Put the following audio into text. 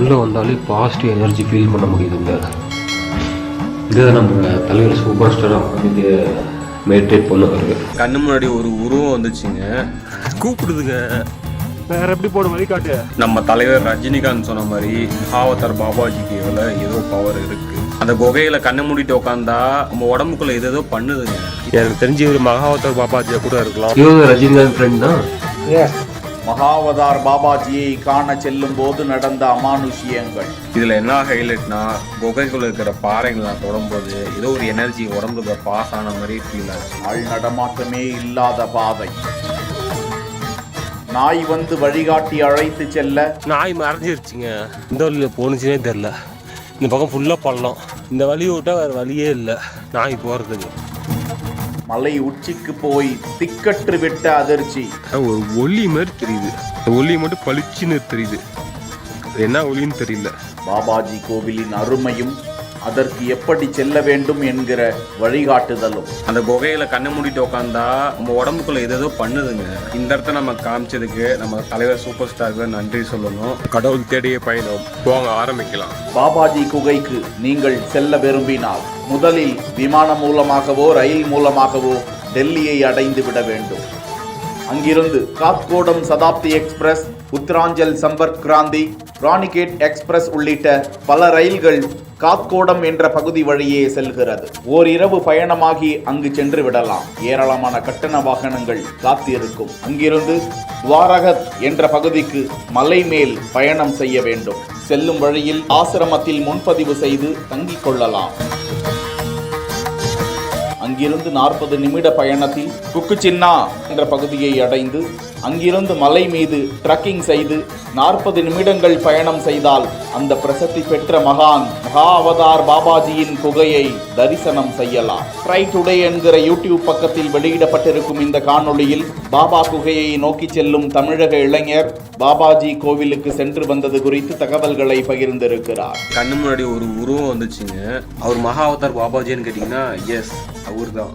உள்ளே வந்தாலே positive energy feel பண்ண முடியுதுங்க. இதுதான் நம்ம தலைவர் சூப்பர் ஸ்டாராக வந்து மெடிடேட் பண்ணுவார். கண்ணு முன்னாடி ஒரு உருவம் வந்துச்சுங்க, கூப்பிடுதுங்க. வேற எப்படி போடும் வழிகாட்டு. நம்ம தலைவர் ரஜினிகாந்த் சொன்ன மாதிரி மகாவதார் பாபாஜிக்கு ஏதோ பவர் இருக்கு. அந்த குகையில கண்ணை மூடிட்டு உட்காந்தா நம்ம உடம்புக்குள்ள ஏதோ பண்ணுதுங்க. எனக்கு தெரிஞ்சு ஒரு மகாவதார் பாபாஜியா கூட இருக்கலாம். இவங்க ரஜினிகாந்த் ஃப்ரெண்ட் தான். மகாவதார் பாபாஜியை காண செல்லும் போது நடந்த அமானுஷ்யங்கள். இதுல என்ன ஹைலைட்னா, குகைக்குள்ள இருக்கிற பாறைகள்லாம் தொடரும்போது ஏதோ ஒரு எனர்ஜி உடம்புல பாஸ் ஆன மாதிரி ஃபீல் ஆச்சு. ஆள் நடமாட்டமே இல்லாத பாதை. நாய் வந்து வழிகாட்டி அழைத்து செல்ல நாய் மறைஞ்சிருச்சுங்க. இந்த வழியில போனுச்சுனே தெரியல. இந்த பக்கம் ஃபுல்லா பள்ளம். இந்த வழியை விட்டா வேற வழியே இல்லை நாய் போறதுக்கு. மலை உச்சிக்கு போய் திக்கற்று விட்ட அதிர்ச்சி. ஒரு ஒளி மாதிரி தெரியுது. ஒளி மட்டும் பளிச்சுன்னு தெரியுது. என்ன ஒளின்னு தெரியல. பாபாஜி கோவிலின் அருமையும் அதற்கு எப்படி செல்ல வேண்டும் என்கிற வழிகாட்டுதலும். அந்த குகையில கண்ணை மூடிட்டு உட்காந்தா நம்ம உடம்புக்குள்ள ஏதோ பண்ணுதுங்க. இந்த இடத்த நம்ம காமிச்சதுக்கு நம்ம தலைவர் சூப்பர் ஸ்டாருக்கு நன்றி சொல்லணும். கடவுள் தேடிய பயணம் போங்க ஆரம்பிக்கலாம். பாபாஜி குகைக்கு நீங்கள் செல்ல விரும்பினால் முதலில் விமானம் மூலமாகவோ ரயில் மூலமாகவோ டெல்லியை அடைந்து விட வேண்டும். அங்கிருந்து காத்கோடம் சதாப்தி எக்ஸ்பிரஸ், உத்தராஞ்சல் சம்பர்க் கிராந்தி, ராணிகேட் எக்ஸ்பிரஸ் உள்ளிட்ட பல ரயில்கள் காத்கோடம் என்ற பகுதி வழியே செல்கிறது. ஓரிரவு பயணமாகி அங்கு சென்று விடலாம். ஏராளமான கட்டண வாகனங்கள் காத்திருக்கும். அங்கிருந்து துவாரகத் என்ற பகுதிக்கு மலை மேல் பயணம் செய்ய வேண்டும். செல்லும் வழியில் ஆசிரமத்தில் முன்பதிவு செய்து தங்கிக் கொள்ளலாம். அங்கிருந்து 40 நிமிட பயணத்தில் குக்குச்சின்னா என்ற பகுதியை அடைந்து அங்கிருந்து மலை மீது ட்ரக்கிங் செய்து 40 நிமிடங்கள் பயணம் செய்தால் அந்த பிரசித்தி பெற்ற மகாவதார் பாபாஜியின் குகையை தரிசனம் செய்யலாம். ட்ரை டுடே என்கிற யூடியூப் பக்கத்தில் வெளியிடப்பட்டிருக்கும் இந்த காணொளியில் பாபா குகையை நோக்கி செல்லும் தமிழக இளைஞர் பாபாஜி கோவிலுக்கு சென்று வந்தது குறித்து தகவல்களை பகிர்ந்திருக்கிறார். கண்ணு முன்னாடி ஒரு உருவம் வந்துச்சுங்க. அவர் மகாவதார் பாபாஜின்னு கேட்டீங்கன்னா எஸ், அவர் தான்.